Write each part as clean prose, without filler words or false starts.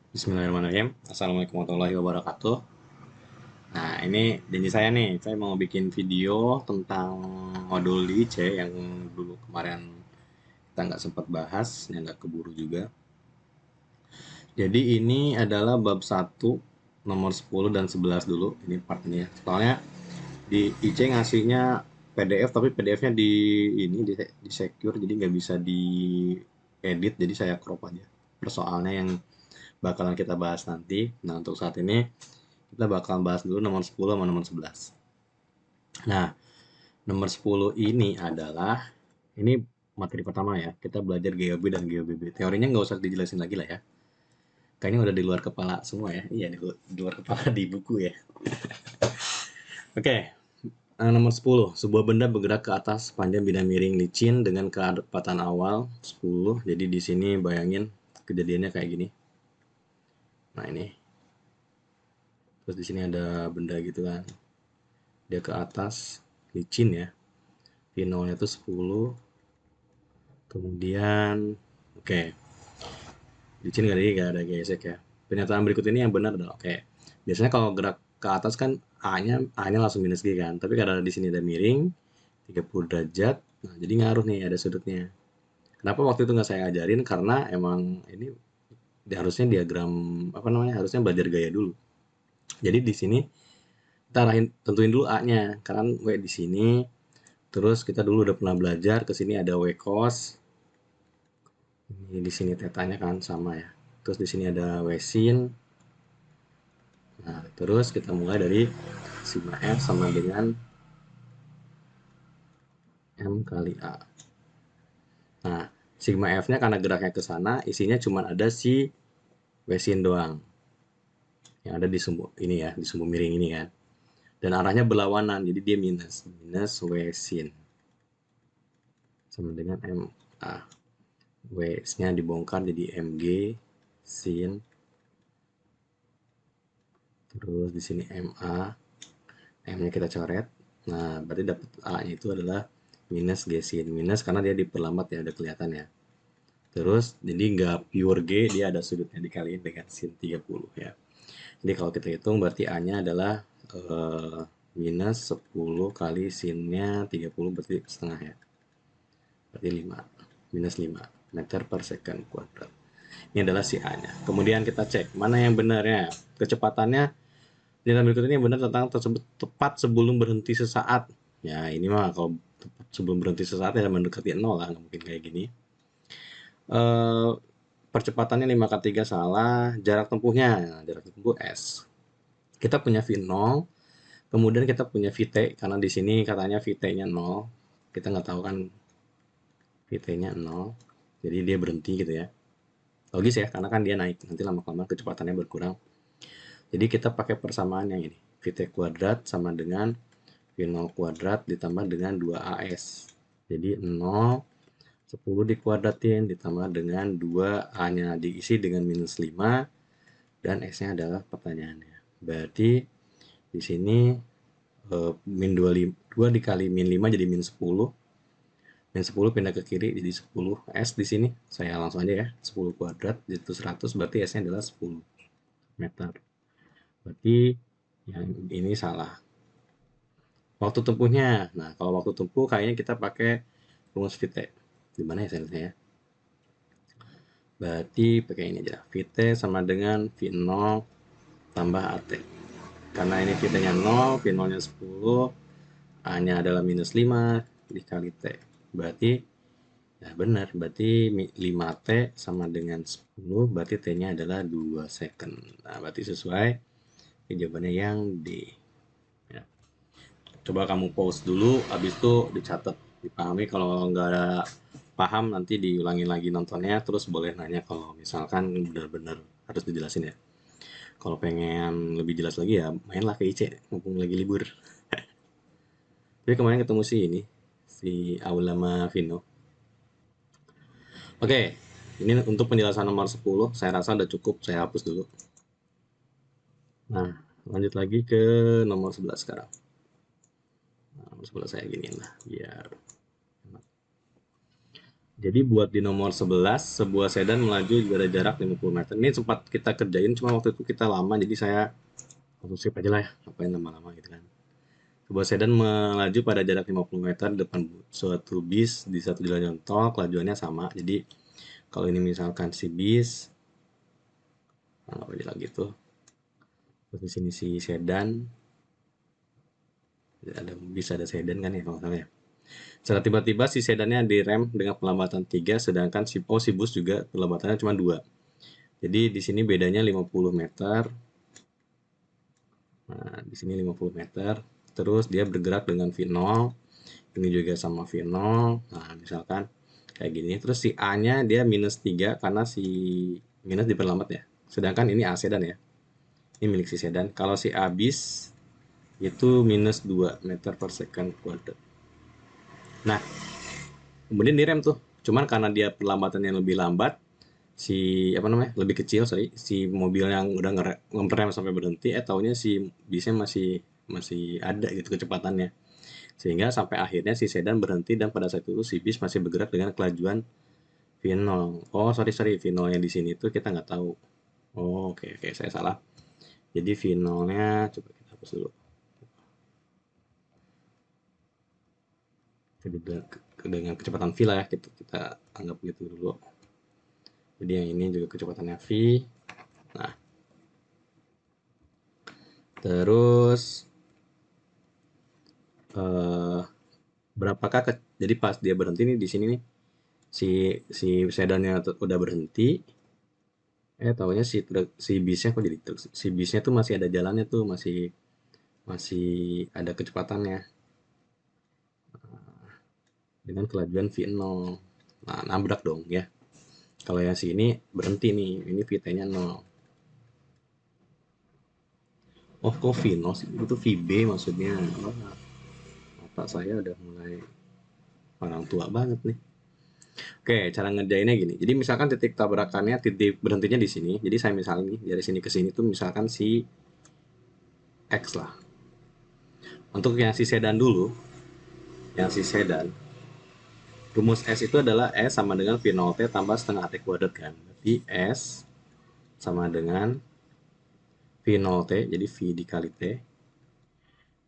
Bismillahirrahmanirrahim. Assalamualaikum warahmatullahi wabarakatuh. Nah, ini janji saya nih. Saya mau bikin video tentang modul di IC yang dulu kemarin kita nggak sempat bahas, yang nggak keburu juga. Jadi ini adalah bab satu nomor 10 dan 11 dulu. Ini part ini ya. Soalnya di IC ngasihnya PDF, tapi PDF-nya di secure, jadi nggak bisa diedit. Jadi saya crop aja persoalnya yang bakalan kita bahas nanti. Nah, untuk saat ini kita bakal bahas dulu nomor 10 sama nomor 11. Nah, nomor 10 ini adalah ini materi pertama ya. Kita belajar GeoB dan GeoBB. Teorinya nggak usah dijelasin lagi lah ya. Kayaknya udah di luar kepala semua ya. Iya, di luar kepala di buku ya. Oke, nomor 10. Sebuah benda bergerak ke atas sepanjang bidang miring licin dengan kecepatan awal 10. Jadi di sini bayangin kejadiannya kayak gini. Nah, ini. Terus di sini ada benda gitu kan. Dia ke atas licin ya. V0-nya itu 10. Kemudian, oke, di sini nggak ada gesek ya. Pernyataan berikut ini yang benar adalah oke. Biasanya kalau gerak ke atas kan A-nya langsung minus G kan. Tapi karena di sini ada miring 30 derajat, nah jadi ngaruh nih ada sudutnya. Kenapa waktu itu nggak saya ajarin? Karena emang ini harusnya diagram apa namanya? Harusnya belajar gaya dulu. Jadi di sini kita tentuin dulu A-nya. Karena W di sini, terus kita dulu udah pernah belajar ke sini ada W cos. Ini di sini tetanya kan sama ya. Terus di sini ada W sin. Nah, terus kita mulai dari sigma F sama dengan M kali A. Nah, sigma F-nya karena geraknya ke sana, isinya cuma ada si W sin doang. Yang ada di sumbu ini ya, di sumbu miring ini kan. Dan arahnya berlawanan, jadi dia minus. Minus W sin sama dengan MA. W-nya dibongkar jadi MG sin. Terus di sini MA. M-nya kita coret. Nah, berarti dapat A-nya itu adalah minus G sin. Minus karena dia diperlambat ya, udah kelihatan ya. Terus, jadi nggak pure G, dia ada sudutnya dikaliin dengan sin 30 ya. Jadi kalau kita hitung berarti A-nya adalah eh, minus 10 kali sinnya 30 berarti setengah ya. Berarti 5. Minus 5 meter per second kuadrat. Ini adalah si A-nya. Kemudian kita cek mana yang benarnya. Kecepatannya pernyataan berikut ini yang benar tentang tersebut tepat sebelum berhenti sesaat. Ya ini mah kalau tepat sebelum berhenti sesaat ya mendekati nol lah, nggak mungkin kayak gini. Eh, Percepatannya 5 kali 3 salah, jarak tempuhnya, nah, jarak tempuh S. Kita punya V0, kemudian kita punya VT, karena di sini katanya VT-nya 0. Kita nggak tahu kan VT-nya 0, jadi dia berhenti gitu ya. Logis ya, karena kan dia naik, nanti lama-kelamaan kecepatannya berkurang. Jadi kita pakai persamaan yang ini, VT kuadrat sama dengan V0 kuadrat ditambah dengan 2AS. Jadi 0, 10 dikuadratin ditambah dengan 2A-nya diisi dengan minus 5 dan S-nya adalah pertanyaannya. Berarti di sini min 2 dikali min 5 jadi min 10. Min 10 pindah ke kiri jadi 10 S di sini. Saya langsung aja ya. 10 kuadrat itu 100 berarti S-nya adalah 10 meter. Berarti yang ini salah. Waktu tempuhnya. Nah, kalau waktu tempuh kayaknya kita pakai rumus VT. Di mana ya saya ya? Berarti pakai ini aja. VT sama dengan V0 tambah AT. Karena ini VT-nya 0, V0-nya 10, A-nya adalah minus 5 dikali T. Berarti ya benar, berarti 5T sama dengan 10, berarti T-nya adalah 2 second. Nah, berarti sesuai jawabannya yang D. Ya. Coba kamu pause dulu, habis itu dicatat, dipahami. Kalau nggak ada paham nanti diulangi lagi nontonnya, terus boleh nanya kalau misalkan benar-benar harus dijelasin ya. Kalau pengen lebih jelas lagi ya mainlah ke IC mumpung lagi libur. Tapi kemarin ketemu si ini, si Aulama Vino. Oke, ini untuk penjelasan nomor 10 saya rasa udah cukup, saya hapus dulu. Nah, lanjut lagi ke nomor 11 sekarang. Nah, nomor 11 saya gini lah, biar. Jadi buat di nomor 11, sebuah sedan melaju pada jarak 50 meter. Ini sempat kita kerjain, cuma waktu itu kita lama, jadi saya langsung skip aja lah ya, ngapain lama-lama gitu kan. Sebuah sedan melaju pada jarak 50 meter di depan suatu bis di satu jalan tol, kelajuannya sama. Jadi kalau ini misalkan si bis, nah, apa aja lagi tuh. Terus di sini si sedan, ada bis ada sedan kan ya kalau nggak salah ya. Secara tiba-tiba si sedannya direm dengan pelambatan 3, sedangkan si bus juga pelambatannya cuma 2. Jadi di sini bedanya 50 meter. Nah, di sini 50 meter. Terus dia bergerak dengan V0. Ini juga sama V0. Nah, misalkan kayak gini. Terus si A-nya dia minus 3 karena si minus diperlambat ya. Sedangkan ini A sedan ya. Ini milik si sedan. Kalau si A bis itu minus 2 meter per second kuadrat. Nah, kemudian direm tuh. Cuman karena dia perlambatannya lebih lambat, si apa namanya lebih kecil, sorry, si mobil yang udah ngerem sampai berhenti, taunya si bisnya masih masih ada gitu kecepatannya, sehingga sampai akhirnya si sedan berhenti dan pada saat itu si bis masih bergerak dengan kelajuan V0. Oh, sorry sorry, V0 nya di sini tuh kita nggak tahu. Oh, oke oke, saya salah. Jadi V0 nya coba kita hapus dulu. Jadi dengan kecepatan V lah ya, kita anggap gitu dulu. Jadi yang ini juga kecepatannya V. Nah, terus eh, berapakah jadi pas dia berhenti nih di sini nih, si si sedannya udah berhenti, taunya si bisnya kok jadi truk, si bisnya tuh masih ada jalannya tuh, masih masih ada kecepatannya dengan kelajuan V0. Nah, nabrak dong ya. Kalau yang si ini berhenti nih, ini VT-nya 0. Oh, kok V0 sih? Itu VB maksudnya. Oh, mata saya udah mulai orang tua banget nih. Oke, cara ngerjainnya gini. Jadi misalkan titik tabrakannya, titik berhentinya di sini. Jadi saya misalnya nih, dari sini ke sini tuh misalkan si X lah. Untuk yang si sedan dulu, yang si sedan, rumus S itu adalah S sama dengan V0T tambah setengah T kuadrat kan. Berarti S sama dengan V0T, jadi V dikali T,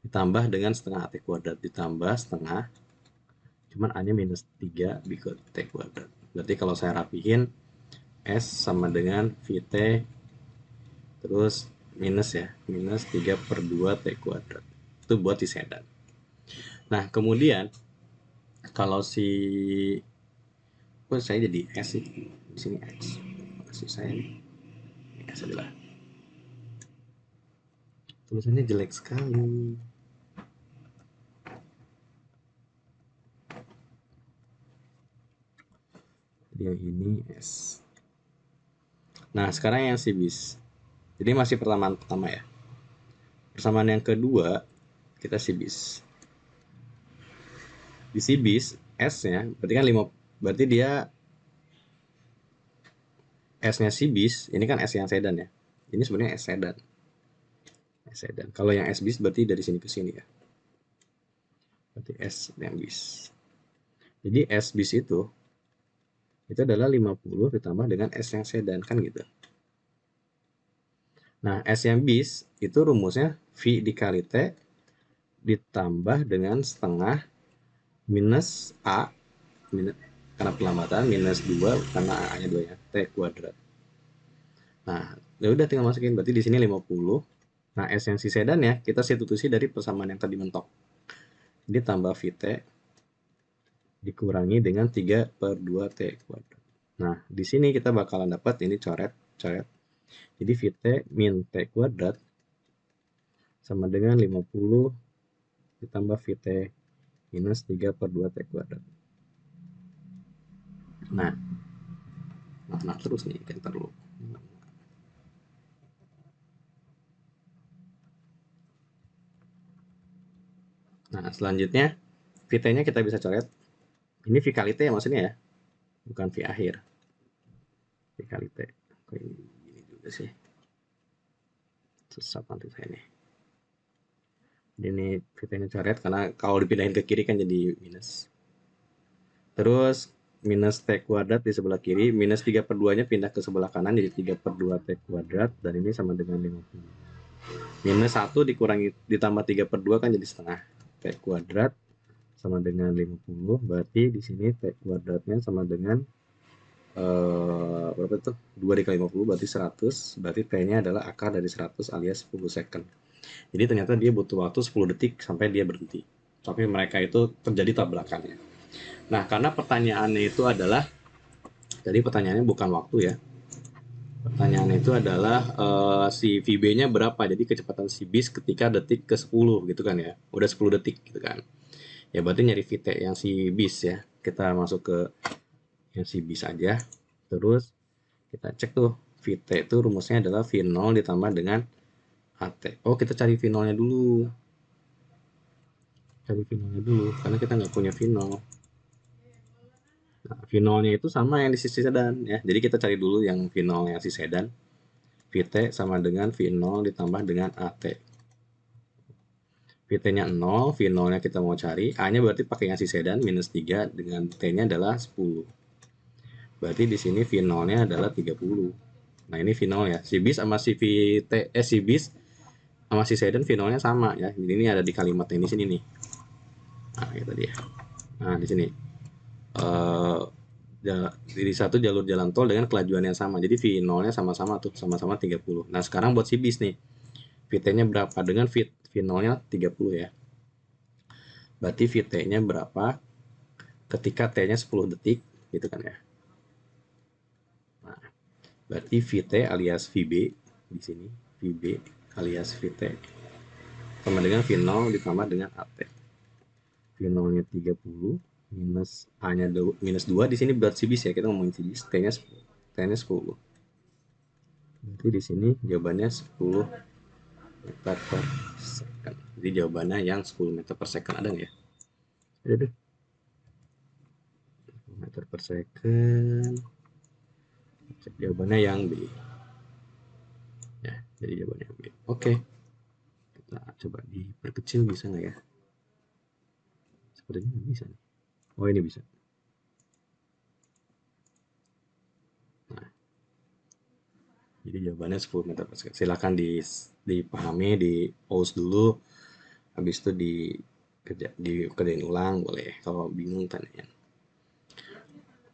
ditambah dengan setengah T kuadrat, ditambah setengah, cuman A-nya minus 3 dikali T kuadrat. Berarti kalau saya rapihin, S sama dengan VT, terus minus ya, minus 3 per 2 T kuadrat. Itu buat di sedan. Nah, kemudian kalau si saya jadi S sih di sini X, masih saya ini S adalah tulisannya jelek sekali, dia ini S. Nah, sekarang yang si bis, jadi masih persamaan pertama ya, persamaan yang kedua kita si bis. Di si bis S nya berarti kan 5, berarti dia S nya si bis ini kan S yang sedan ya, ini sebenarnya S sedan. Sedan. Kalau yang S bis berarti dari sini ke sini ya. Berarti S yang bis. Jadi S bis itu adalah 50 ditambah dengan S yang sedan kan gitu. Nah, S yang bis itu rumusnya V dikali T ditambah dengan setengah minus A minus, karena pelambatan minus 2 karena A-nya 2 ya, T kuadrat. Nah, ya udah tinggal masukin berarti di sini 50. Nah, S yang si sedan ya kita substitusi dari persamaan yang tadi mentok. Jadi tambah VT dikurangi dengan 3 per 2 T kuadrat. Nah, di sini kita bakalan dapat ini coret. Jadi VT min T kuadrat sama dengan 50 ditambah VT minus 3 per 2 T kuadrat. Nah, nah terus nih, kita dulu. Nah, selanjutnya VT-nya kita bisa coret. Ini V kali T ya maksudnya ya, bukan V akhir. V kali T. Ini juga sih. Sesat nanti saya nih. Ini VT-nya coret karena kalau dipindahin ke kiri kan jadi minus. Terus minus T kuadrat di sebelah kiri, minus 3/2 nya pindah ke sebelah kanan jadi 3/2 T kuadrat, dan ini sama dengan 50. Minus 1 dikurangi ditambah 3/2 kan jadi setengah. T kuadrat sama dengan 50, berarti di sini T kuadratnya sama dengan berapa itu? 2 dikali 50 berarti 100, berarti T-nya adalah akar dari 100 alias 10 second. Jadi ternyata dia butuh waktu 10 detik sampai dia berhenti. Tapi mereka itu terjadi tabrakannya. Nah, karena pertanyaannya itu adalah, jadi pertanyaannya bukan waktu ya. Pertanyaannya itu adalah si VB-nya berapa. Jadi kecepatan si bis ketika detik ke 10 gitu kan ya. Udah 10 detik gitu kan. Ya berarti nyari VT yang si bis ya. Kita masuk ke yang si bis aja. Terus kita cek tuh VT itu rumusnya adalah V0 ditambah dengan AT. Oh, kita cari V0-nya dulu. Cari V0-nya dulu karena kita nggak punya V0. Nah, V0-nya itu sama yang di sisi sedan ya. Jadi kita cari dulu yang V0 yang si sedan. VT sama dengan V0 ditambah dengan AT. VT-nya 0, V0-nya kita mau cari. A-nya berarti pakai yang si sedan minus 3 dengan T-nya adalah 10. Berarti di sini V0-nya adalah 30. Nah, ini V0 ya. Si bis sama si VT si bis sama si sedan V0-nya sama ya. Jadi ini ada di kalimat ini sini nih. Nah, itu dia. Nah, di sini. Jadi satu jalur jalan tol dengan kelajuan yang sama. Jadi V0-nya sama-sama tuh, sama-sama 30. Nah, sekarang buat si bis nih. VT-nya berapa? Dengan V0-nya 30 ya. Berarti VT-nya berapa ketika T-nya 10 detik gitu kan ya. Nah, berarti VT alias VB di sini, VB alias VT sama dengan V0 ditambah dengan AT. V0-nya 30 minus A-nya minus 2 di sini berat si bis ya, kita ngomongin si bis, T-nya 10. T-nya 10. Berarti di sini jawabannya 10 meter per second. Jadi jawabannya yang 10 meter per second ada nggak ya? Ada deh. Meter per second. Jawabannya yang B. Ya, jadi jawabannya yang B. Oke. Kita coba diperkecil bisa nggak ya? Sepertinya nggak bisa nih. Oh, ini bisa. Nah, jadi jawabannya 10 meter per second. Silakan dipahami, di pause dulu. Habis itu dikerjain ulang boleh. Kalau bingung tanyain.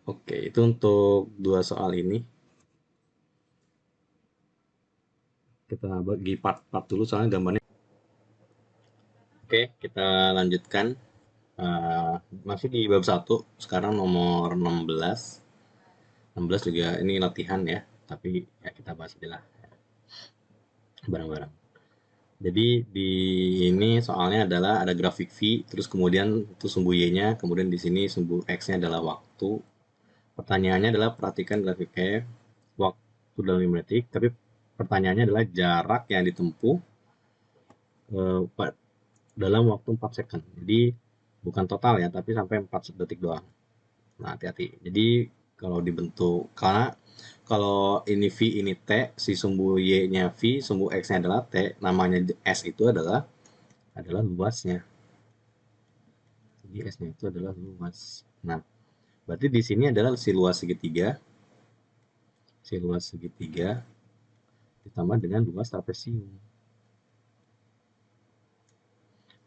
Oke, itu untuk dua soal ini. Kita bagi part-part dulu soalnya gambarnya. Oke, kita lanjutkan. Masih di bab 1, sekarang nomor 16. 16 juga ini latihan ya, tapi ya kita bahas aja lah bareng-bareng. Jadi di ini soalnya adalah ada grafik V, terus kemudian itu sumbu Y-nya, kemudian di sini sumbu X-nya adalah waktu. Pertanyaannya adalah perhatikan grafiknya, waktu dalam 5 detik, tapi pertanyaannya adalah jarak yang ditempuh dalam waktu 4 second. Jadi bukan total ya, tapi sampai 4 detik doang. Nah, hati-hati. Jadi kalau dibentuk, karena kalau ini V ini T, si sumbu Y-nya V, sumbu X-nya adalah T, namanya S itu adalah luasnya. Jadi S-nya itu adalah luas. Nah, berarti di sini adalah si luas segitiga. Si luas segitiga ditambah dengan luas trapesium.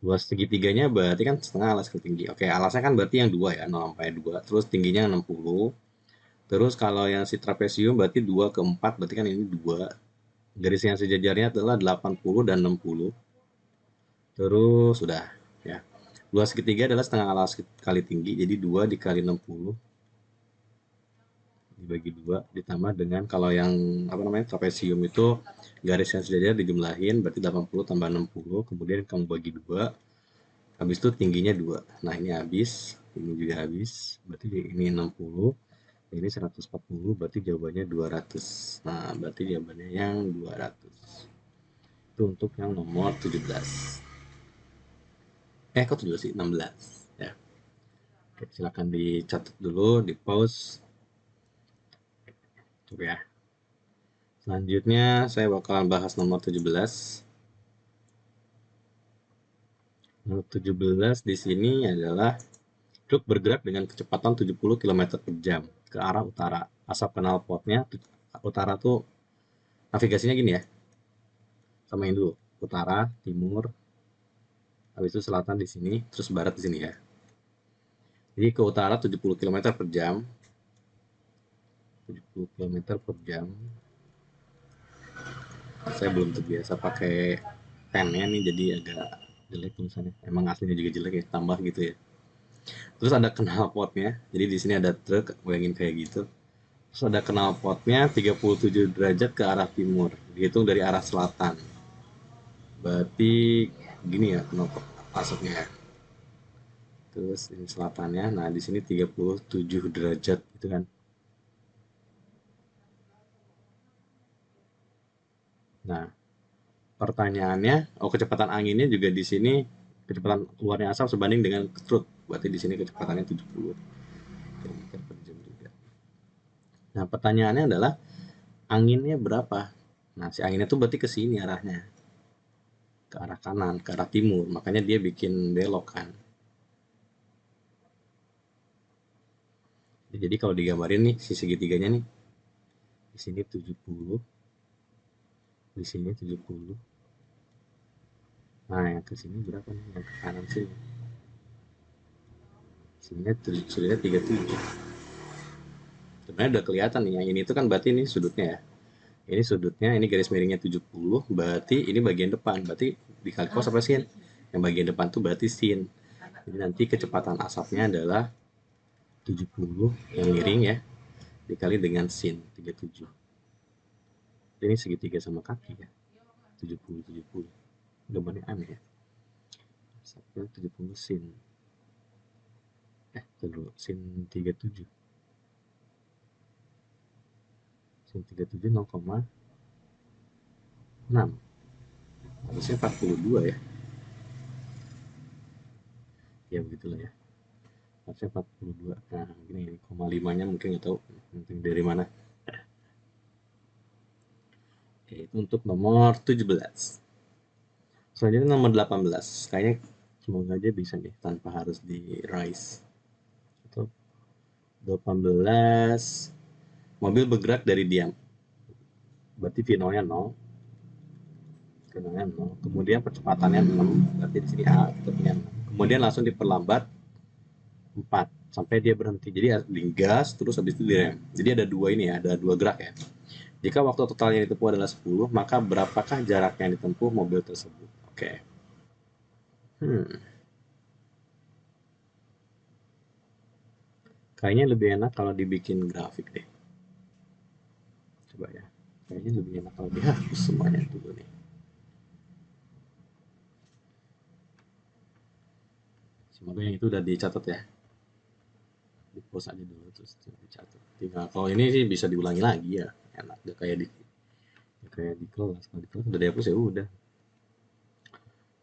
Luas segitiganya berarti kan setengah alas ke tinggi. Oke, alasnya kan berarti yang 2 ya, 0 sampai 2. Terus tingginya 60. Terus kalau yang si trapesium berarti 2 ke 4, berarti kan ini 2. Garis yang sejajarnya adalah 80 dan 60. Terus sudah ya. Luas segitiga adalah setengah alas kali tinggi, jadi 2 dikali 60 dibagi 2 ditambah dengan, kalau yang apa namanya trapesium itu garis yang sejajar dijumlahin berarti 80 tambah 60, kemudian kamu bagi 2, habis itu tingginya 2. Nah, ini habis, ini juga habis, berarti ini 60, ini 140, berarti jawabannya 200. Nah, berarti jawabannya yang 200. Itu untuk yang nomor 17. Kok 17 sih? 16 ya. Oke, silakan dicatat dulu, di pause. Coba ya. Selanjutnya saya bakalan bahas nomor 17. Nomor 17 di sini adalah Truk bergerak dengan kecepatan 70 km per jam ke arah utara. Asap knalpotnya utara tuh navigasinya gini ya. Samain dulu. Utara, timur, habis itu selatan di sini, terus barat di sini ya. Jadi ke utara 70 km per jam. 70 km per jam. Saya belum terbiasa pakai pennya nih, jadi agak jelek tulisannya. Emang aslinya juga jelek ya, tambah gitu ya. Terus ada knalpotnya. Jadi di sini ada truk, bayangin kayak gitu. Terus ada knalpotnya 37 derajat ke arah timur, dihitung dari arah selatan. Berarti gini ya knalpot asapnya ya. Terus ini selatannya, nah di sini 37 derajat gitu kan. Nah, pertanyaannya, oh kecepatan anginnya juga di sini kecepatan keluarnya asap sebanding dengan truk. Berarti di sini kecepatannya 70 km per jam juga. Nah, pertanyaannya adalah anginnya berapa? Nah, si anginnya tuh berarti ke sini arahnya, ke arah kanan, ke arah timur. Makanya dia bikin belok kan. Jadi kalau digambarin nih si segitiganya nih, di sini 70, di sini 70. Nah, yang ke sini berapa nih? Yang ke kanan sini. Sini sudutnya 37. Sebenarnya udah kelihatan nih, yang ini tuh kan berarti ini sudutnya ya. Ini sudutnya, ini garis miringnya 70, berarti ini bagian depan. Berarti dikali cos apa sin? Yang bagian depan tuh berarti sin. Jadi nanti kecepatan asapnya adalah 70 yang miring ya, dikali dengan sin 37. Ini segitiga sama kaki ya. 70 70. Gambarnya aneh ya. Asapnya 70 sin. Dulu sin 37. Sin 37 0,6. Harusnya 42 ya. Ya begitulah ya. Harusnya 42. Nah, ini koma 5-nya mungkin nggak tahu dari mana. Oke, itu untuk nomor 17. Selanjutnya nomor 18. Kayaknya semoga aja bisa nih tanpa harus di rise. Untuk 18, mobil bergerak dari diam. Berarti V0-nya 0. V0-nya 0. Kemudian percepatannya 6. Berarti di sini A kita punya 6. Kemudian langsung diperlambat 4 sampai dia berhenti. Jadi digas terus habis itu direm. Jadi ada dua ini ya, ada dua gerak ya. Jika waktu total yang ditempuh adalah 10, maka berapakah jarak yang ditempuh mobil tersebut? Oke. Kayaknya lebih enak kalau dibikin grafik deh. Coba ya. Kayaknya lebih enak kalau dihapus semuanya dulu nih. Semoga yang itu udah dicatat ya. Di post aja dulu terus dicatat. Tinggal kalau ini sih bisa diulangi lagi ya. Enak udah kayak di kelas. Kalau di kelas udah dihapus ya udah.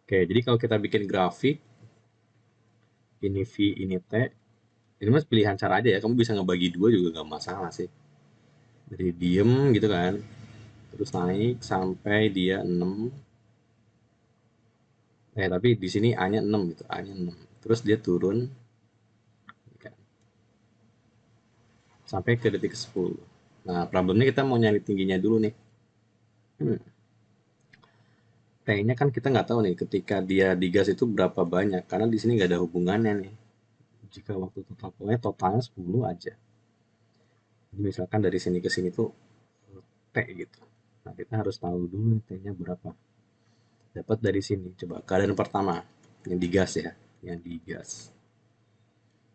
Oke, jadi kalau kita bikin grafik, ini V, ini T, ini mas pilihan cara aja ya. Kamu bisa ngebagi dua juga gak masalah sih. Dari diem gitu kan, terus naik sampai dia 6. Tapi di sini A-nya 6 gitu, A-nya 6. Terus dia turun kan, sampai ke detik ke 10. Nah, problemnya kita mau nyari tingginya dulu nih. T-nya kan kita nggak tahu nih ketika dia digas itu berapa banyak, karena di sini nggak ada hubungannya nih. Jika waktu total pokoknya totalnya 10 aja. Jadi misalkan dari sini ke sini tuh T gitu. Nah, kita harus tahu dulu T-nya berapa. Dapat dari sini. Coba keadaan pertama yang digas ya, yang digas.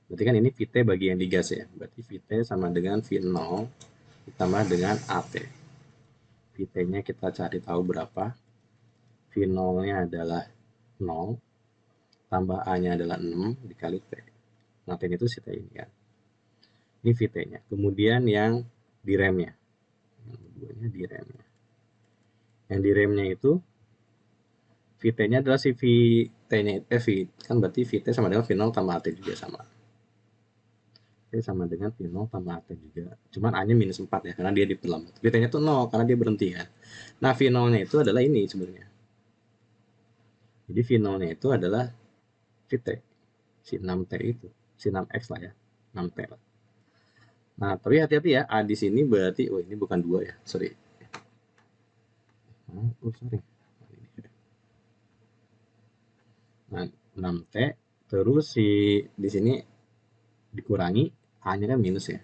Berarti kan ini VT bagi yang digas ya. Berarti VT sama dengan V0 ditambah dengan AT. VT-nya kita cari tahu berapa. V0-nya adalah 0 tambah A-nya adalah 6 dikali T. Nah, T itu si T ini kan. Ini VT-nya. Kemudian yang di remnya. Yang keduanya di remnya. Yang di remnya itu VT-nya adalah si VT-nya V kan berarti VT sama dengan V0 tambah AT juga sama. Sama dengan V0 tambah AT juga. Cuman A-nya minus 4 ya, karena dia diperlambat. VT-nya tuh 0, karena dia berhenti kan. Nah, V0-nya itu adalah ini sebenarnya. Jadi V0-nya itu adalah VT. Si 6T itu. sin 6x lah ya, 6t lah. Nah, tapi hati-hati ya, A di sini berarti, oh ini bukan 2 ya, sorry. Oh, sorry. Nah, 6t, terus si di sini dikurangi, A-nya kan minus ya.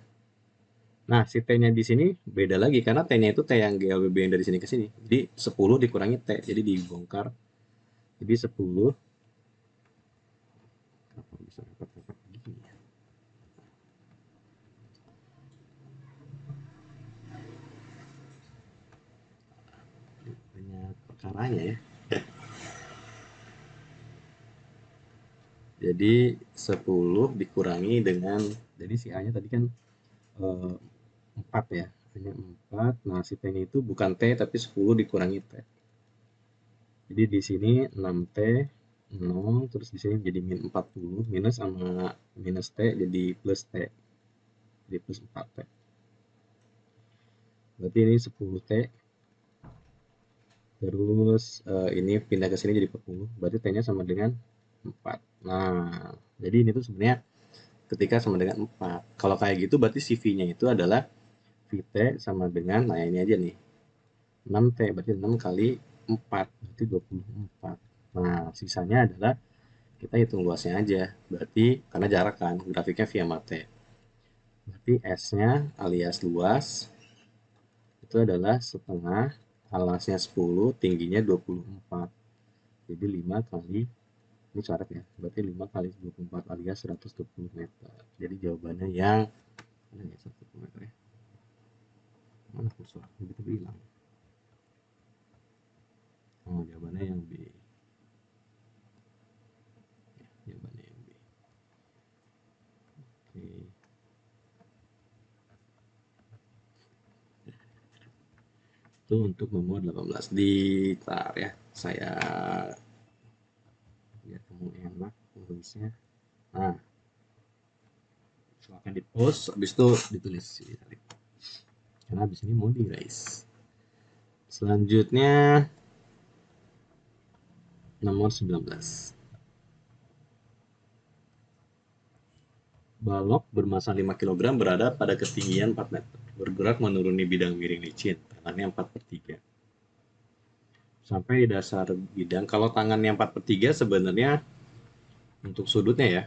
Nah, si T-nya di sini beda lagi, karena T-nya itu T yang GLBB yang dari sini ke sini. Jadi 10 dikurangi T, jadi dibongkar. Jadi 10, kenapa bisa repot-repot begini ya? Banyak perkaranya ya. Jadi 10 dikurangi dengan, jadi si A-nya tadi kan 4 ya, hanya 4. Nah, si T-nya itu bukan T tapi 10 dikurangi T. Jadi di sini 6T 0, terus di sini jadi min 40, minus sama minus T jadi plus T. Jadi plus 4T. Berarti ini 10T. Terus ini pindah ke sini jadi 40. Berarti T-nya sama dengan 4. Nah, jadi ini tuh sebenarnya ketika sama dengan 4. Kalau kayak gitu berarti CV-nya itu adalah VT sama dengan, nah ini aja nih, 6T, berarti 6 kali 4, berarti 24. Nah, sisanya adalah kita hitung luasnya aja. Berarti karena jarak kan, grafiknya via mate. Berarti S-nya alias luas itu adalah setengah, alasnya 10, tingginya 24. Jadi 5 kali, ini coret ya, berarti 5 kali 24 alias 120 meter. Jadi jawabannya yang, mana ya 120 meter ya? Mana kursor? Tiba-tiba hilang. Oh, jawabannya yang B. Ya, jawabannya yang B. Oke. Itu untuk nomor 18. Ditar ya. Saya biar kamu enak tulisnya. Nah, silahkan di post, habis itu ditulis. Karena habis ini mau di erase. Selanjutnya nomor 19. Balok bermasa 5 kg berada pada ketinggian 4 meter. Bergerak menuruni bidang miring licin. Tangannya 4/3. Sampai di dasar bidang. Kalau tangannya 4/3 sebenarnya untuk sudutnya ya.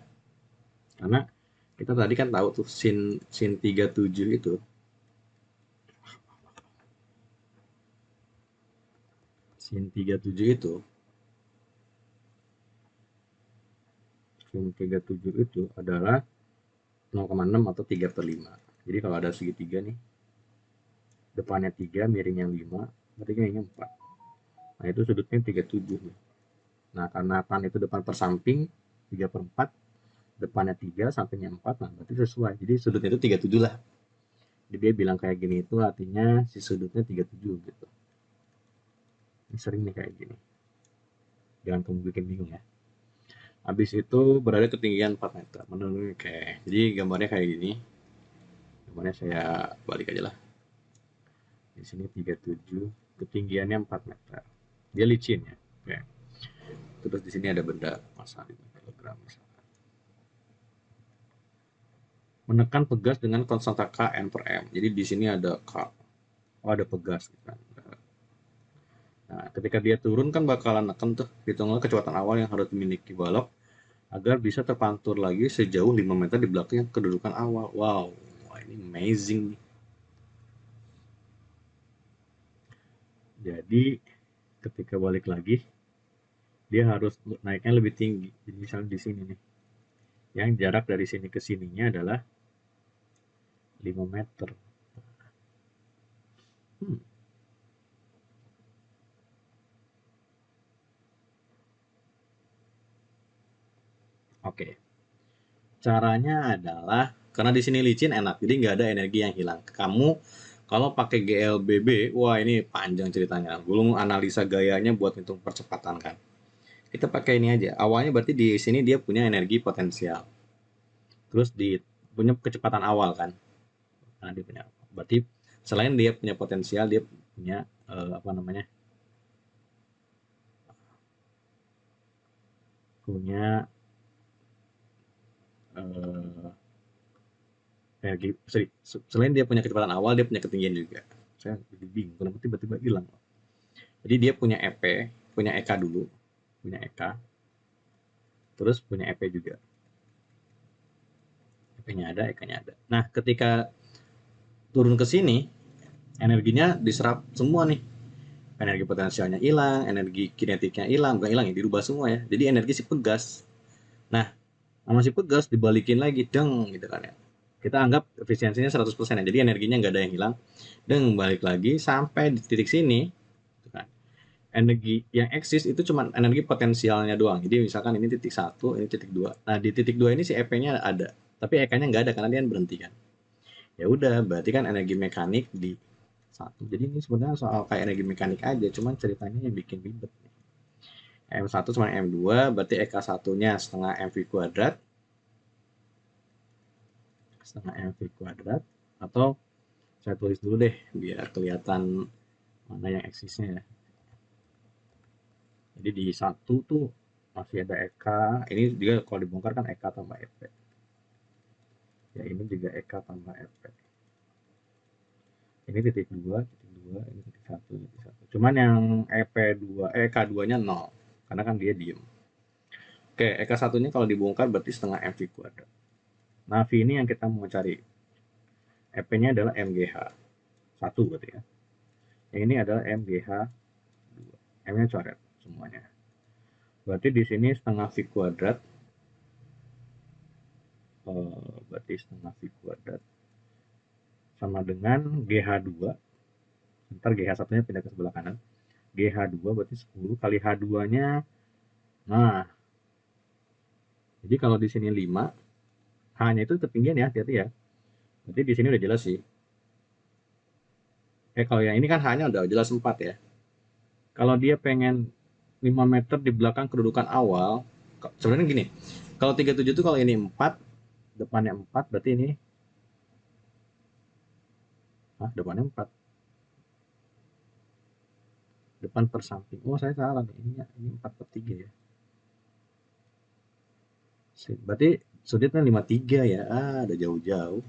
Karena kita tadi kan tahu tuh sin 37 itu. Sin 37 itu. Sin 37 itu adalah 0,6 atau 3/5. Jadi kalau ada segitiga nih, depannya 3, miringnya 5, berarti miringnya 4. Nah, itu sudutnya 37 nih. Nah, karena tan itu depan per samping, 3/4, depannya 3, sampingnya 4, nah berarti sesuai. Jadi sudutnya itu 37 lah. Jadi dia bilang kayak gini itu artinya si sudutnya 37 gitu. Ini sering nih kayak gini. Jangan kamu bikin bingung ya. Habis itu berada ketinggian 4 meter. Menurut kayak, jadi gambarnya kayak gini. Gambarnya saya balik aja lah. Di sini 37, ketinggiannya 4 meter. Dia licin ya. Oke. Terus di sini ada benda massa 5 kg misalkan. Menekan pegas dengan konstanta K N per M. Jadi di sini ada K. Oh, ada pegas kan. Nah, ketika dia turun kan bakalan neken tuh. Hitunglah kecepatan awal yang harus dimiliki balok agar bisa terpantur lagi sejauh 5 meter di belakang kedudukan awal. Wow, ini amazing nih. Jadi ketika balik lagi dia harus naiknya lebih tinggi. Jadi misalnya di sini nih, yang jarak dari sini ke sininya adalah 5 meter. Oke, caranya adalah karena di sini licin enak, jadi nggak ada energi yang hilang. Kamu kalau pakai GLBB, wah ini panjang ceritanya. Belum analisa gayanya buat hitung percepatan kan. Kita pakai ini aja. Awalnya berarti di sini dia punya energi potensial. Terus di punya kecepatan awal kan. Nah, dia punya. Berarti selain dia punya potensial, dia punya apa namanya? Punya energi, selain dia punya kecepatan awal, dia punya ketinggian juga. Saya jadi bingung kenapa tiba-tiba hilang. Jadi dia punya EP, punya EK dulu, punya EK, terus punya EP juga. EP-nya ada, EK-nya ada. Nah, ketika turun ke sini, energinya diserap semua nih. Energi potensialnya hilang, energi kinetiknya hilang, bukan hilang ya, dirubah semua ya. Jadi energi si pegas. Nah, sama si pegas dibalikin lagi, deng gitu kan ya. Kita anggap efisiensinya 100% ya. Jadi energinya nggak ada yang hilang. Deng, balik lagi sampai di titik sini. Gitu kan. Energi yang eksis itu cuma energi potensialnya doang. Jadi misalkan ini titik 1, ini titik 2. Nah, di titik 2 ini si EP-nya ada. Tapi EK-nya nggak ada karena dia berhenti kan. Ya udah, berarti kan energi mekanik di satu. Jadi ini sebenarnya soal kayak energi mekanik aja, cuman ceritanya yang bikin ribet. M1 sama M2, berarti EK satunya setengah MV kuadrat, setengah MV kuadrat, atau saya tulis dulu deh biar kelihatan mana yang eksisnya ya. Jadi di satu tuh masih ada EK, ini juga kalau dibongkar kan EK tambah EP. Ya ini juga EK tambah EP. Ini titik 2, ini titik 1, titik 1. Cuman yang EP2, EK2-nya 0, karena kan dia diem. Oke, EK satunya kalau dibongkar berarti setengah MV kuadrat. Nah, V ini yang kita mau cari. EP-nya adalah MGH 1 berarti ya. Yang ini adalah MGH 2. M-nya coret semuanya. Berarti di sini setengah V kuadrat. Berarti setengah V kuadrat sama dengan GH2. Ntar GH satunya pindah ke sebelah kanan. GH2 berarti 10 kali H2-nya. Nah, jadi kalau di sini 5, H-nya itu ketinggian ya, hati-hati ya. Berarti di sini udah jelas sih. Kalau yang ini kan H-nya udah jelas 4 ya. Kalau dia pengen 5 meter di belakang kedudukan awal, sebenarnya gini, kalau 37 itu kalau ini 4, depannya 4, berarti ini, depannya 4, depan per samping. Oh, saya salah nih, ini 4 per 3 ya. Berarti sudutnya 53 ya, ada jauh-jauh.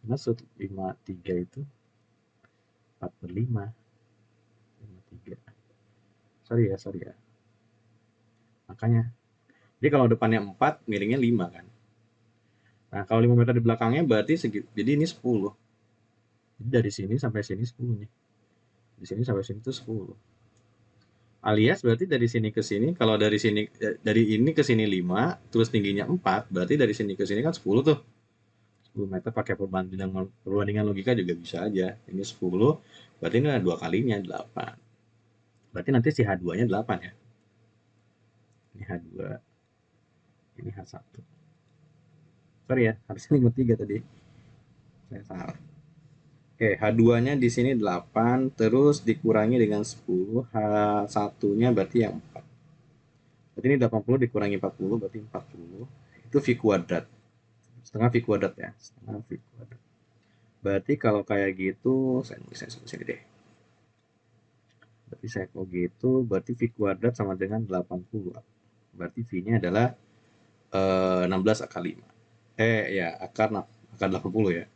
Karena sudut 53 itu 4 per 5, 53. Sorry ya. Makanya, jadi kalau depannya 4, miringnya 5 kan. Nah, kalau 5 meter di belakangnya berarti jadi ini 10. Jadi dari sini sampai sini 10 nih. Di sini sampai sini tuh 10. Alias berarti dari sini ke sini, kalau dari sini dari ini ke sini 5, terus tingginya 4, berarti dari sini ke sini kan 10 tuh. 10 meter pakai perbandingan logika juga bisa aja. Ini 10, berarti ini ada 2 kalinya 8. Berarti nanti si H2-nya 8 ya. Ini H2, ini H1. Sorry ya, harusnya 53 tadi. Saya salah. Oke, H2-nya di sini 8, terus dikurangi dengan 10, H1-nya berarti yang 4. Berarti ini 80 dikurangi 40, berarti 40. Itu V kuadrat. Setengah V kuadrat ya, setengah V kuadrat. Berarti kalau kayak gitu, saya nulisnya sini deh. Berarti saya kalau gitu, berarti V kuadrat sama dengan 80. Berarti V-nya adalah 16 akar 5. Ya, akar 80 ya.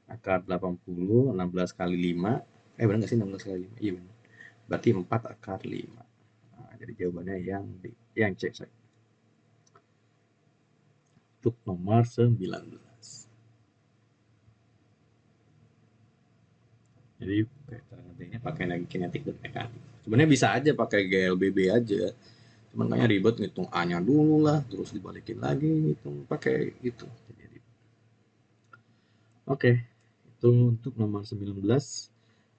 Akar 80, 16 kali 5. Benar nggak sih 16 kali 5? Iya benar. Berarti 4 akar 5. Nah, jadi jawabannya yang C saya. Untuk nomor 19. Jadi ini pakai energi kinetik dan mekanik. Sebenarnya bisa aja pakai GLBB aja. Cuman kayaknya ribet ngitung A-nya dulu lah, terus dibalikin lagi ngitung pakai itu. Oke, itu untuk nomor 19.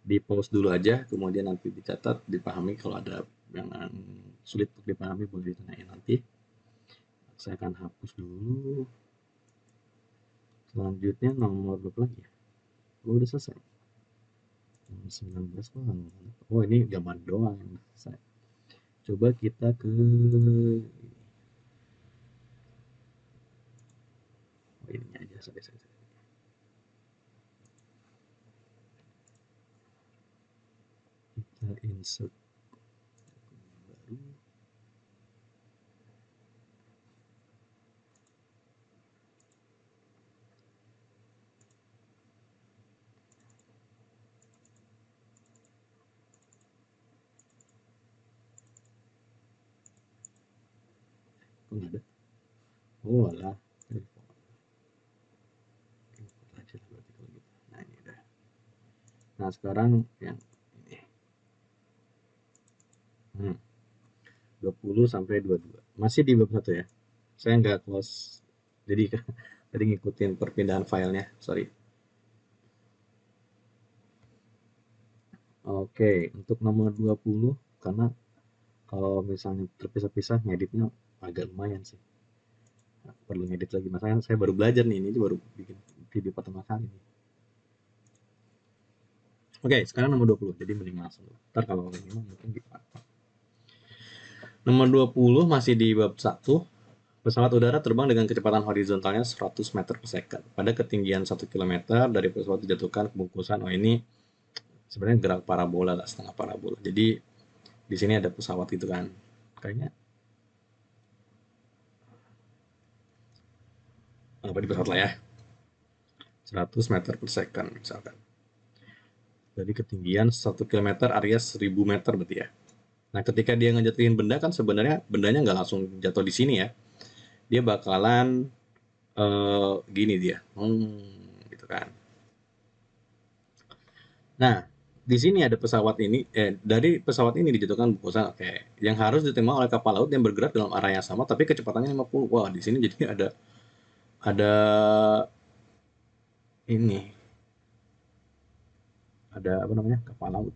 Di pause dulu aja, kemudian nanti dicatat, dipahami. Kalau ada yang sulit untuk dipahami boleh ditanyain nanti. Saya akan hapus dulu. Selanjutnya nomor berapa lagi ya? Udah selesai. Nomor 19 oh ini gambar doang yang selesai. Coba kita ke ini aja, sorry. Kita insert baru. Kok nggak ada? Oh alah. Import aja lah berarti kalau gitu. Nah ini udah. Nah sekarang yang ini. 20 sampai 22. Masih di bab 1 ya. Saya nggak close. Jadi tadi ngikutin perpindahan filenya. Sorry. Oke, untuk nomor 20 karena kalau misalnya terpisah-pisah ngeditnya agak lumayan sih. Nah, perlu ngedit lagi. Makanya saya baru belajar nih, ini baru bikin video pertama kali nih. Oke, sekarang nomor 20. Jadi mending langsung. Ntar kalau ini mungkin di part. Nomor 20 masih di bab 1. Pesawat udara terbang dengan kecepatan horizontalnya 100 meter per second. Pada ketinggian 1 kilometer dari pesawat dijatuhkan ke bungkusan. Oh ini sebenarnya gerak parabola lah, setengah parabola. Jadi di sini ada pesawat gitu kan. Kayaknya apa di pesawat lah ya. 100 meter per second misalkan. Dari ketinggian 1 kilometer area 1000 meter berarti ya. Nah ketika dia ngejatuhin benda kan sebenarnya bendanya nggak langsung jatuh di sini ya. Dia bakalan gini dia. Gitu kan. Nah, di sini ada pesawat ini, dari pesawat ini dijatuhkan bungkusan, oke, yang harus diterima oleh kapal laut yang bergerak dalam arah yang sama, tapi kecepatannya 50. Wah, di sini jadi ada ini, ada apa namanya kapal laut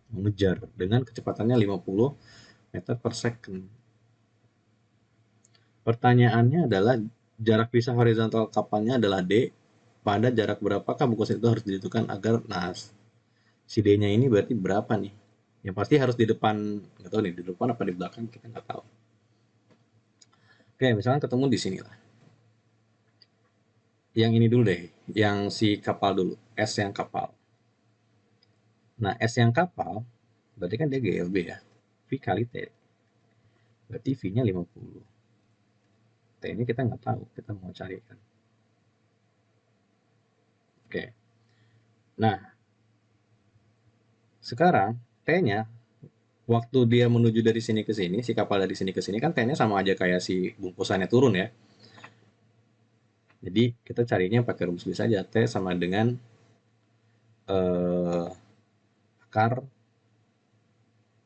mengejar dengan kecepatannya 50 meter per second. Pertanyaannya adalah jarak pisah horizontal kapalnya adalah D. Pada jarak berapakah bungkusan itu harus dijatuhkan agar, nah, si D-nya ini berarti berapa nih? Yang pasti harus di depan, nggak tahu nih, di depan apa di belakang kita nggak tahu. Oke, misalnya ketemu di sini lah. Yang ini dulu deh, yang si kapal dulu, S yang kapal. Nah, S yang kapal, berarti kan dia GLB ya. V kali T. Berarti V-nya 50. T ini kita nggak tahu, kita mau cari kan. Oke. Nah, sekarang T-nya, waktu dia menuju dari sini ke sini, si kapal dari sini ke sini kan T-nya sama aja kayak si bungkusannya turun ya. Jadi kita carinya pakai rumus bis aja. T sama dengan eh, akar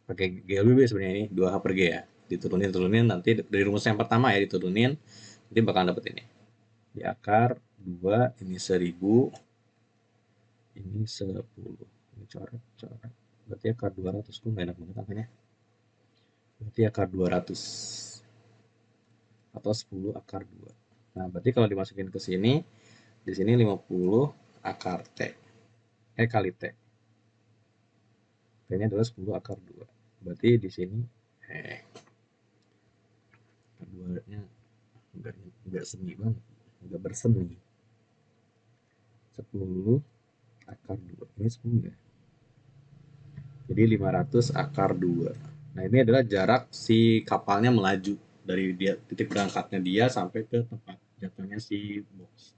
pakai GLB sebenarnya ini 2H per G ya. Diturunin nanti dari rumus yang pertama ya diturunin nanti bakal dapet ini. Di akar 2 ini 1000 ini 10. Ini coret. Berarti akar 200 tuh nggak enak banget angkanya. Berarti akar 200 atau 10 akar 2. Nah, berarti kalau dimasukin ke sini di sini 50 akar T. Kali T. T-nya adalah 10 akar 2. Berarti di sini keduanya enggak seni banget, enggak berseni. 10 akar 2. Ini 10 ya. Jadi 500 akar 2. Nah, ini adalah jarak si kapalnya melaju dari dia titik berangkatnya dia sampai ke tempat jatuhnya si box.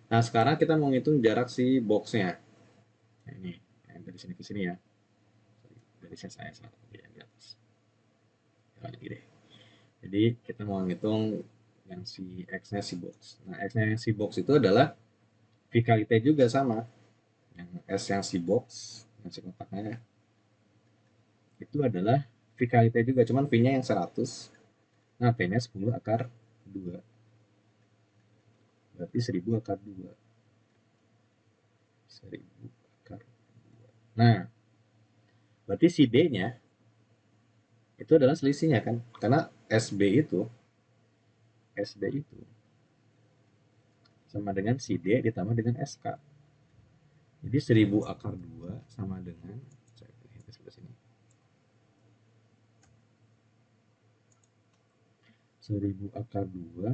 Nah, sekarang kita mau ngitung jarak si boxnya. Nah, ini dari sini ke sini ya. Dari saya salah di atas. Ya, lagi deh. Jadi kita mau ngitung yang si X-nya si box. Nah, X-nya si box itu adalah V kali T juga sama. Yang S yang si box, yang si kotaknya itu adalah V kali T juga, cuman V-nya yang 100. Nah, T-nya 10 akar 2. Berarti 1000 akar 2. 1000 akar 2. Nah, berarti si D-nya itu adalah selisihnya kan? Karena SB itu sama dengan si D ditambah dengan SK. Jadi 1000 akar 2 sama dengan, saya pilih ke sebelah sini. 1000 akar 2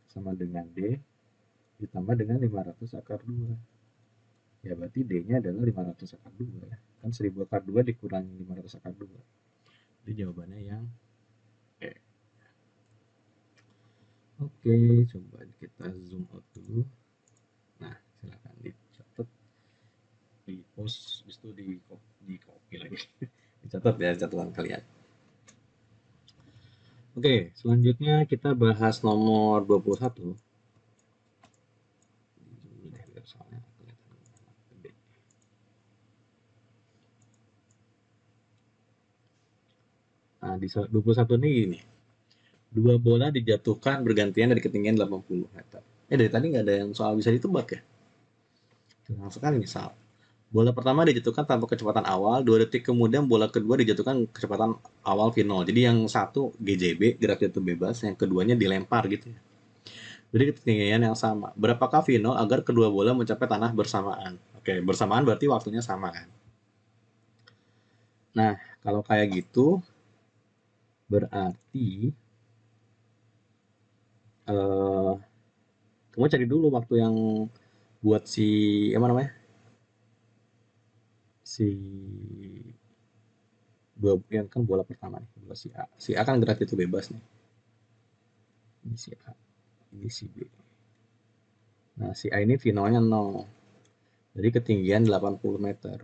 sama dengan D ditambah dengan 500 akar 2. Ya berarti D-nya adalah 500 akar 2 ya. Kan 1000 akar 2 dikurangi 500 akar 2. Jadi jawabannya yang E. Oke, coba kita zoom out dulu. Nah, silakan dicatat, di post, habis itu di copy lagi. Dicatat Catat ya catatan kalian. Oke, selanjutnya kita bahas nomor 21. Nah, di 21 ini gini. Dua bola dijatuhkan bergantian dari ketinggian 80 meter. Dari tadi nggak ada yang soal bisa ditebak ya? Langsung sekali misal. Bola pertama dijatuhkan tanpa kecepatan awal, 2 detik kemudian bola kedua dijatuhkan kecepatan awal V0. Jadi yang satu GJB, gerak jatuh bebas, yang keduanya dilempar gitu ya. Jadi ketinggian yang sama. Berapakah V0 agar kedua bola mencapai tanah bersamaan? Oke, bersamaan berarti waktunya sama kan? Nah, kalau kayak gitu, berarti eh, kamu cari dulu waktu yang buat si apa namanya? Si dua yang kan bola pertama nih, bola si A. Si A kan gerak itu bebas nih. Ini si A, ini si B. Nah, si A ini V0-nya 0. Jadi ketinggian 80 meter.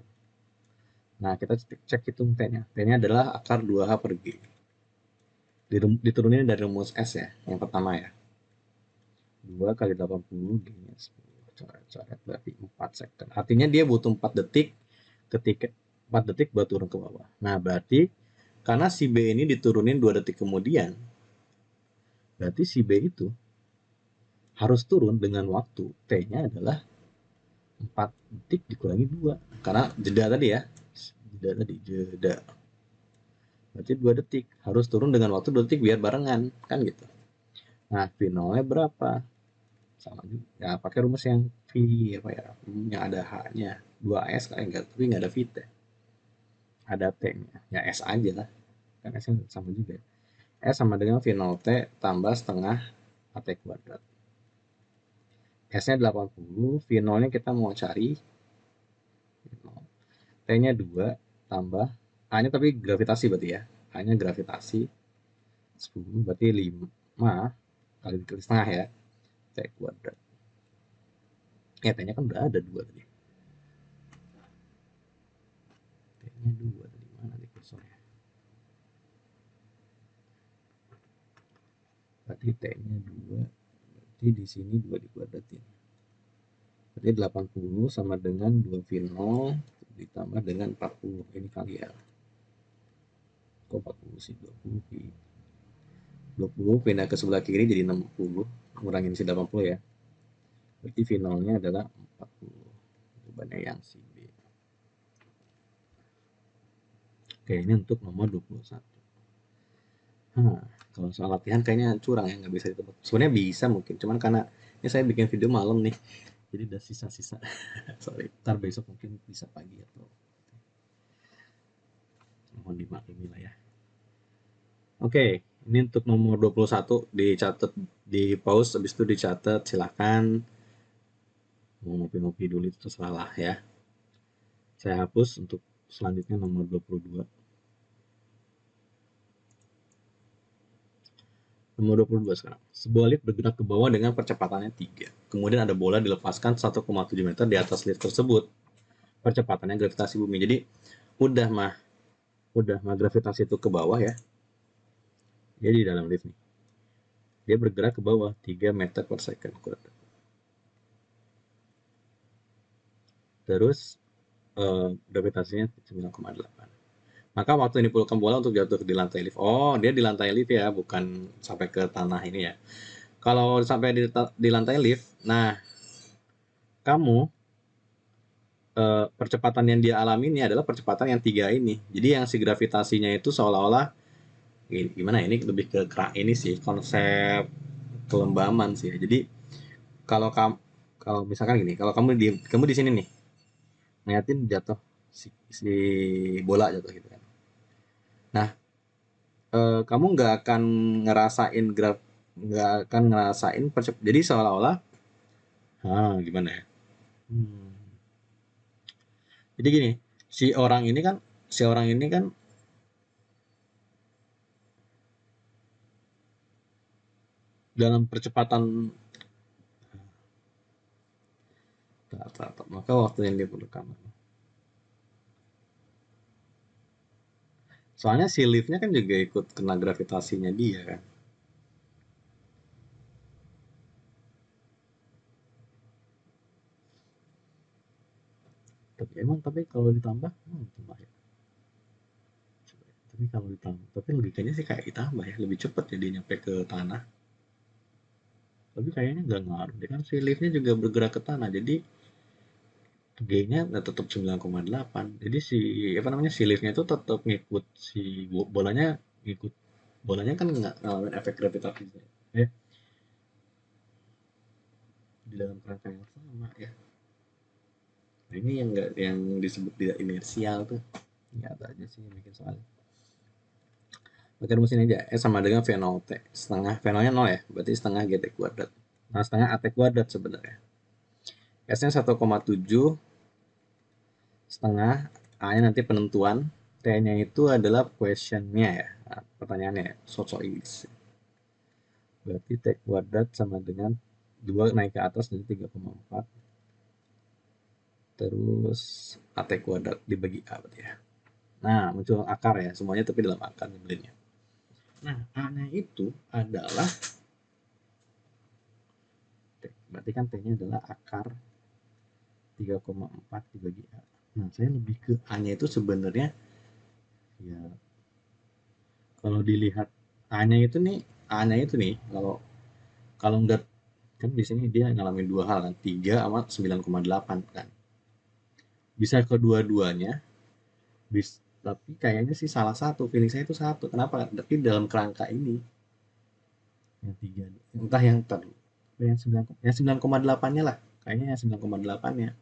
Nah, kita cek hitung T-nya. T-nya adalah akar 2H per G. Diturunin dari rumus S ya, yang pertama ya. 2 kali 80 G-nya 10. Coret-coret berarti 4 second. Artinya dia butuh 4 detik ketika 4 detik buat turun ke bawah. Nah, berarti karena si B ini diturunin 2 detik kemudian, berarti si B itu harus turun dengan waktu T-nya adalah 4 detik dikurangi 2. Karena jeda tadi ya. Jeda. Berarti 2 detik. Harus turun dengan waktu 2 detik biar barengan. Kan gitu. Nah, V0-nya berapa? Sama juga. Ya, pakai rumus yang V apa ya? Yang ada H-nya. 2S kayak enggak, tapi enggak ada V-T. Ada T-nya. Ya S aja lah. Kan S sama juga. S sama dengan V0T tambah setengah AT kuadrat. S-nya 80, V0-nya kita mau cari T-nya 2 tambah A-nya tapi gravitasi berarti ya. A-nya gravitasi 10 berarti 5 kali dikali setengah ya. T kuadrat. Ya T-nya kan udah ada 2 tadi. T-nya 2 tadi mana nih kursornya? Berarti T-nya 2. Berarti di sini 2 dikuadratin. Berarti 80 sama dengan 2 V0 ditambah dengan 40. Ini kali ya. Kok 40 sih? 20 V. 20 pindah ke sebelah kiri jadi 60. Ngurangin si 80 ya. Berarti V0-nya adalah 40. Jawabannya yang si B. Oke, ini untuk nomor 21. Kalau soal latihan kayaknya curang ya, nggak bisa ditebak. Sebenarnya bisa mungkin, cuman karena ini saya bikin video malam nih, jadi udah sisa-sisa. Sorry, ntar besok mungkin bisa pagi atau mohon dimaklumi lah ya. Oke, ini untuk nomor 21 dicatat, di pause, habis itu dicatat, silakan mau ngopi-ngopi dulu itu terserah lah ya. Saya hapus untuk selanjutnya nomor 22. Nomor 22 sekarang. Sebuah lift bergerak ke bawah dengan percepatannya 3. Kemudian ada bola dilepaskan 1,7 meter di atas lift tersebut. Percepatannya gravitasi bumi. Jadi udah mah gravitasi itu ke bawah ya. Dia di dalam lift nih. Dia bergerak ke bawah 3 meter per second. Terus gravitasinya 9,8. Maka waktu ini dipulangkan bola untuk jatuh di lantai lift. Oh, dia di lantai lift ya, bukan sampai ke tanah ini ya. Kalau sampai di lantai lift, nah kamu percepatan yang dia alami ini adalah percepatan yang 3 ini. Jadi yang si gravitasinya itu seolah-olah gimana ya, ini lebih ke ini sih konsep kelembaman sih. Jadi kalau kamu kalau misalkan gini, kalau kamu di sini nih ngeliatin jatuh si bola jatuh gitu kan. Nah, kamu nggak akan ngerasain jadi seolah-olah gimana ya? Hmm. Jadi gini, si orang ini kan dalam percepatan maka waktu yang diperlukan. Soalnya si leaf-nya kan juga ikut kena gravitasinya dia kan. Tapi kalau ditambah, tambah ya. Tapi kalau ditambah, tapi logikanya sih kayak ditambah ya, lebih cepat ya dia nyampe ke tanah. Tapi kayaknya nggak ngaruh, dia kan si leaf-nya juga bergerak ke tanah, jadi G-nya tetap 9,8. Jadi si apa namanya si leaf-nya itu tetap ngikut si bolanya, ngikut bolanya kan nggak ngalamin efek gravitasi ya di dalam kerangka yang sama ya. Nah, ini yang nggak yang disebut tidak inersial tuh. Nggak ada aja sih yang bikin soalnya. Pakai rumus ini aja, S sama dengan V0 T. Setengah V0-nya 0 ya, berarti setengah GT kuadrat. Nah, setengah AT kuadrat sebenarnya. S-nya 1,7, setengah, A-nya nanti penentuan, T-nya itu adalah question-nya ya, nah, pertanyaannya ya, sosok Inggris. Berarti T kuadrat sama dengan 2 naik ke atas jadi 3,4. Terus AT kuadrat dibagi A berarti ya. Nah, muncul akar ya, semuanya tapi dalam akar nyebelinnya. Nah, A-nya itu adalah T. Berarti kan T-nya adalah akar 3,4 dibagi A. Nah, saya lebih ke A-nya itu sebenarnya ya kalau dilihat A-nya itu nih, A-nya itu nih kalau kalau enggak kan di sini dia ngalamin dua hal kan, 3 sama 9,8 kan. Bisa kedua-duanya, tapi kayaknya sih salah satu, feeling saya itu satu. Kenapa? Tapi dalam kerangka ini yang 3 entah yang yang 9,8-nya lah. Kayaknya yang 9,8-nya.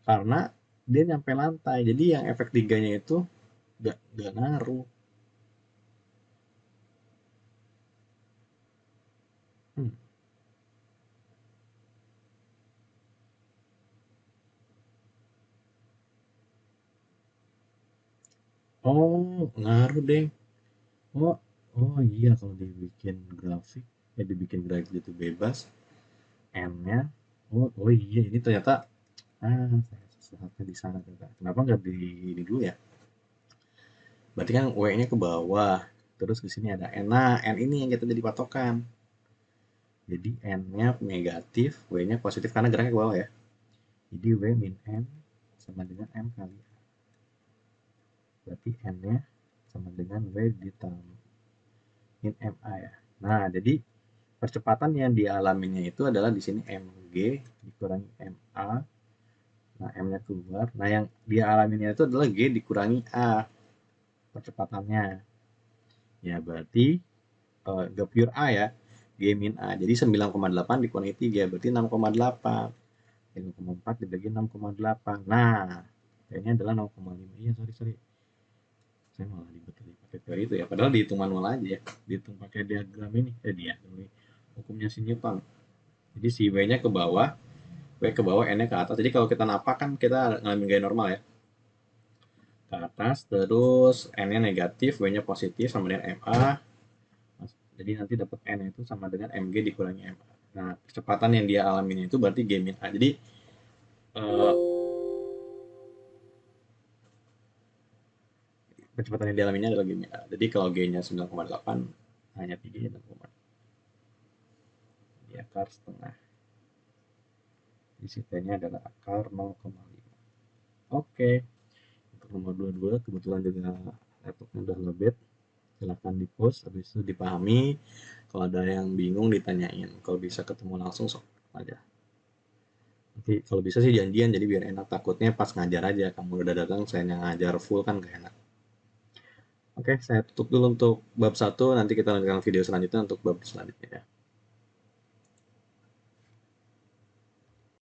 Karena dia nyampe lantai. Jadi yang efek 3-nya itu nggak ngaruh. Hmm. Oh, ngaruh deh. Oh, oh iya kalau dibikin grafik, dibikin grafik itu bebas, N-nya, oh iya ini ternyata, saya sesuatu di sana ternyata. Kenapa nggak di ini dulu ya? Berarti kan W-nya ke bawah, terus di sini ada N. Nah, N ini yang kita jadi patokan. Jadi N-nya negatif, W-nya positif karena geraknya ke bawah ya. Jadi W min N sama dengan M kali A. Berarti N-nya sama dengan W ditambah min MA ya. Nah, jadi percepatan yang dialaminya itu adalah di sini mg dikurangi ma. Nah, m-nya keluar. Nah, yang dia alaminya itu adalah g dikurangi a percepatannya. Ya, berarti gak pure a ya, g min a. Jadi 9,8 dikurangi 3 berarti 6,8. 5,4 dibagi 6,8. Nah, kayaknya adalah 0,5. Iya, sorry. Saya malah ribet tadi pakai teori itu ya. Padahal dihitung manual aja ya. Dihitung pakai diagram ini. Hukumnya si Newton. Jadi si W-nya ke bawah, W ke bawah, N-nya ke atas. Jadi kalau kita napak kan kita ngalamin gaya normal ya. Ke atas, terus N-nya negatif, W-nya positif sama dengan MA. Jadi nanti dapat N itu sama dengan MG dikurangi MA. Nah, kecepatan yang dia alamin itu berarti G min A. Jadi eh, kecepatan yang dialaminya adalah G min A. Jadi kalau G-nya 9,8, hanya 3 nya 6,8. Di akar setengah. Di T-nya adalah akar 0,5. Oke. Untuk nomor 22 kebetulan juga laptopnya udah lobet, silahkan di post, habis itu dipahami, kalau ada yang bingung ditanyain, kalau bisa ketemu langsung sok aja. Nanti kalau bisa sih janjian, jadi biar enak, takutnya pas ngajar aja kamu udah datang saya ngajar full kan gak enak. Oke, saya tutup dulu untuk bab 1, nanti kita lanjutkan video selanjutnya untuk bab selanjutnya ya.